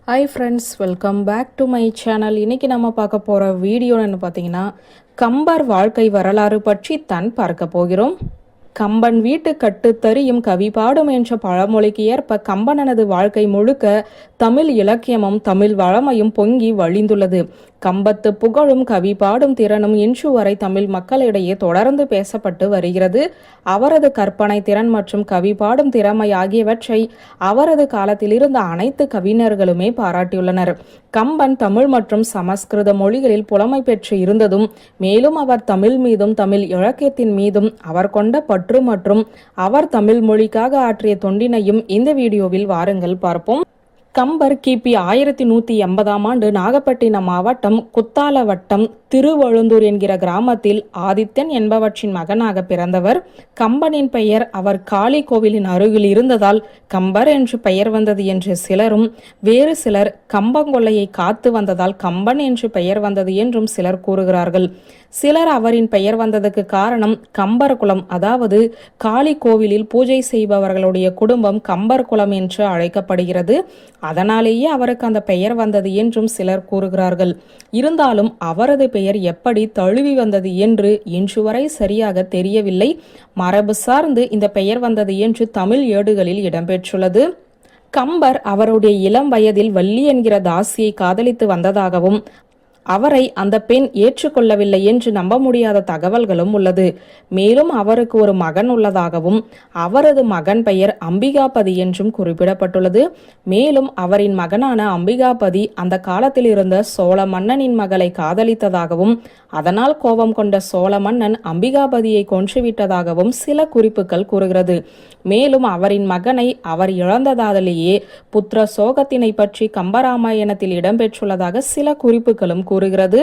Hi friends, welcome back to my channel. இன்றைக்கி நம்ம பார்க்க போகிற வீடியோன்னு பார்த்தீங்கன்னா கம்பர் வாழ்க்கை வரலாறு பற்றி தான் பார்க்க போகிறோம். கம்பன் வீட்டு கட்டுத்தறியும் கவி பாடும் என்ற பழமொழிக்கு ஏற்ப கம்பனனது வாழ்க்கை முழுக்க தமிழ் இலக்கியமும் தமிழ் வளமையும் பொங்கி வழிந்துள்ளது. கம்பத்து புகழும் கவி பாடும் திறனும் இன்று வரை தமிழ் மக்களிடையே தொடர்ந்து பேசப்பட்டு வருகிறது. அவரது கற்பனை திறன் மற்றும் கவி பாடும் திறமை ஆகியவற்றை அவரது காலத்தில் இருந்த அனைத்து கவிஞர்களுமே பாராட்டியுள்ளனர். கம்பன் தமிழ் மற்றும் சமஸ்கிருத மொழிகளில் புலமை பெற்று இருந்ததும், மேலும் அவர் தமிழ் மீதும் தமிழ் இலக்கியத்தின் மீதும் அவர் கொண்ட பற்று மற்றும் அவர் தமிழ் மொழிக்காக ஆற்றிய தொண்டினையும் இந்த வீடியோவில் வாருங்கள் பார்ப்போம். கம்பர் கிபி 1180 நாகப்பட்டினம் மாவட்டம் குத்தால வட்டம் திருவழுந்தூர் என்கிற கிராமத்தில் ஆதித்தன் என்பவற்றின் மகனாக பிறந்தவர். கம்பனின் பெயர் அவர் காளி கோவிலின் அருகில் இருந்ததால் கம்பர் என்று பெயர் வந்தது என்று சிலரும், வேறு சிலர் கம்பங்கொள்ளையை காத்து வந்ததால் கம்பன் என்று பெயர் வந்தது என்றும் சிலர் கூறுகிறார்கள். சிலர் அவரின் பெயர் வந்ததுக்கு காரணம் கம்பர் குலம், அதாவது காளி கோவிலில் பூஜை செய்பவர்களுடைய குடும்பம் கம்பர் குலம் என்று அழைக்கப்படுகிறது. அதனாலேயே அவருக்கு அந்த பெயர் வந்தது என்றும் சிலர் கூறுகிறார்கள். இருந்தாலும் அவரது பெயர் எப்படி தழுவி வந்தது என்று இன்று வரை சரியாக தெரியவில்லை. மரபு சார்ந்து இந்த பெயர் வந்தது என்று தமிழ் ஏடுகளில் இடம்பெற்றுள்ளது. கம்பர் அவருடைய இளம் வயதில் வள்ளி என்கிற தாசியை காதலித்து வந்ததாகவும் அவரை அந்த பெண் ஏற்றுக்கொள்ளவில்லை என்று நம்ப முடியாத தகவல்களும் உள்ளது. மேலும் அவருக்கு ஒரு மகன் உள்ளதாகவும் அவரது மகன் பெயர் அம்பிகாபதி என்றும் குறிப்பிடப்பட்டுள்ளது. மேலும் அவரின் மகனான அம்பிகாபதி அந்த காலத்தில் இருந்த சோழ மன்னனின் மகளை காதலித்ததாகவும் அதனால் கோபம் கொண்ட சோழ மன்னன் அம்பிகாபதியை கொன்றுவிட்டதாகவும் சில குறிப்புகள் கூறுகிறது. மேலும் அவரின் மகனை அவர் இழந்ததாலேயே புத்திர சோகத்தினை பற்றி கம்பராமாயணத்தில் இடம்பெற்றுள்ளதாக சில குறிப்புகளும் கூறுகிறது.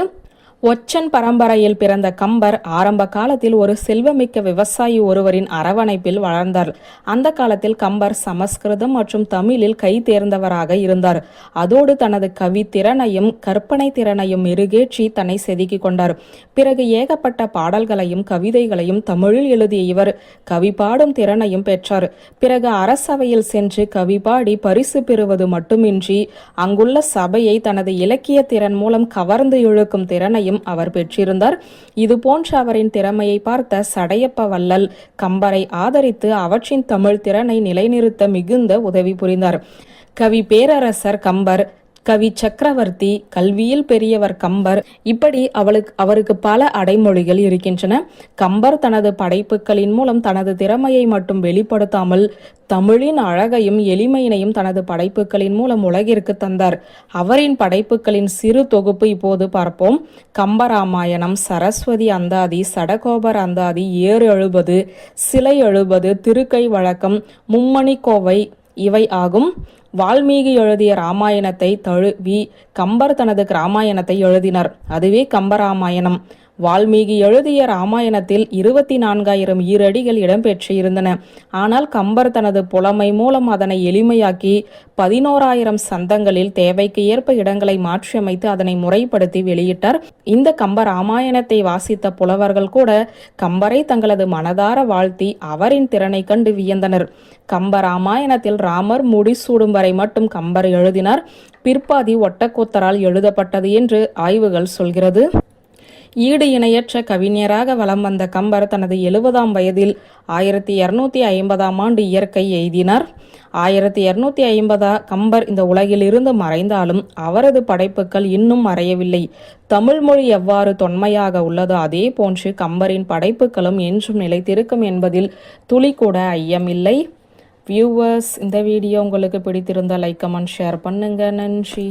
ஒற்றன் பரம்பரையில் பிறந்த கம்பர் ஆரம்ப காலத்தில் ஒரு செல்வமிக்க விவசாயி ஒருவரின் அரவணைப்பில் வளர்ந்தார். அந்த காலத்தில் கம்பர் சமஸ்கிருதம் மற்றும் தமிழில் கை தேர்ந்தவராக இருந்தார். அதோடு தனது கவி திறனையும் கற்பனை திறனையும் மெருகேற்றி தன்னை செதுக்கிக் கொண்டார். பிறகு ஏகப்பட்ட பாடல்களையும் கவிதைகளையும் தமிழில் எழுதிய இவர் கவி பாடும் திறனையும் பெற்றார். பிறகு அரசவையில் சென்று கவி பாடி பரிசு பெறுவது மட்டுமின்றி அங்குள்ள சபையை தனது இலக்கிய திறன் மூலம் கவர்ந்து இழுக்கும் திறனை அவர் பெற்றிருந்தார். இது போன்ற அவரின் திறமையை பார்த்த சடையப்ப வள்ளல் கம்பரை ஆதரித்து அவற்றின் தமிழ் திறனை நிலைநிறுத்த மிகுந்த உதவி புரிந்தார். கவி பேரரசர் கம்பர், கவி சக்கரவர்த்தி, கல்வியில் பெரியவர் கம்பர், இப்படி அவருக்கு பல அடைமொழிகள் இருக்கின்றன. கம்பர் தனது படைப்புகளின் மூலம் தனது திறமையை மட்டும் வெளிப்படுத்தாமல் தமிழின் அழகையும் எளிமையினையும் தனது படைப்புகளின் மூலம் உலகிற்கு தந்தார். அவரின் படைப்புகளின் சிறு தொகுப்பு இப்போது பார்ப்போம். கம்பராமாயணம், சரஸ்வதி அந்தாதி, சடகோபர் அந்தாதி, ஏறு எழுபது, சிலை எழுபது, திருக்கை வழக்கம், மும்மணி கோவை இவை ஆகும். வால்மீகி எழுதிய ராமாயணத்தை தழுவி கம்பர் தனது ராமாயணத்தை எழுதினார். அதுவே கம்பராமாயணம். வால்மீகி எழுதிய ராமாயணத்தில் 24,000 ஈரடிகள் இடம்பெற்று இருந்தன. ஆனால் கம்பர் தனது புலமை மூலம் அதனை எளிமையாக்கி 11,000 சந்தங்களில் தேவைக்கு ஏற்ப இடங்களை மாற்றியமைத்து அதனை முறைப்படுத்தி வெளியிட்டார். இந்த கம்ப ராமாயணத்தை வாசித்த புலவர்கள் கூட கம்பரை தங்களது மனதார வாழ்த்தி அவரின் திறனை கண்டு வியந்தனர். கம்ப ராமாயணத்தில் ராமர் முடிசூடும் வரை மட்டும் கம்பர் எழுதினார். பிற்பாதி ஒட்டக்கூத்தரால் எழுதப்பட்டது என்று ஆய்வுகள் சொல்கிறது. ஈடு இணையற்ற கவிஞராக வலம் வந்த கம்பர் தனது 70ஆம் வயதில் 1250 இயற்கை எய்தினார். 1250 கம்பர் இந்த உலகில் இருந்து மறைந்தாலும் அவரது படைப்புகள் இன்னும் மறையவில்லை. தமிழ் மொழி எவ்வாறு தொன்மையாக உள்ளதோ அதே போன்று கம்பரின் படைப்புகளும் என்றும் நிலைத்திருக்கும் என்பதில் துளி கூட ஐயமில்லை. வியூவர்ஸ், இந்த வீடியோ உங்களுக்கு பிடித்திருந்தால் லைக், கமெண்ட், ஷேர் பண்ணுங்க. நன்றி.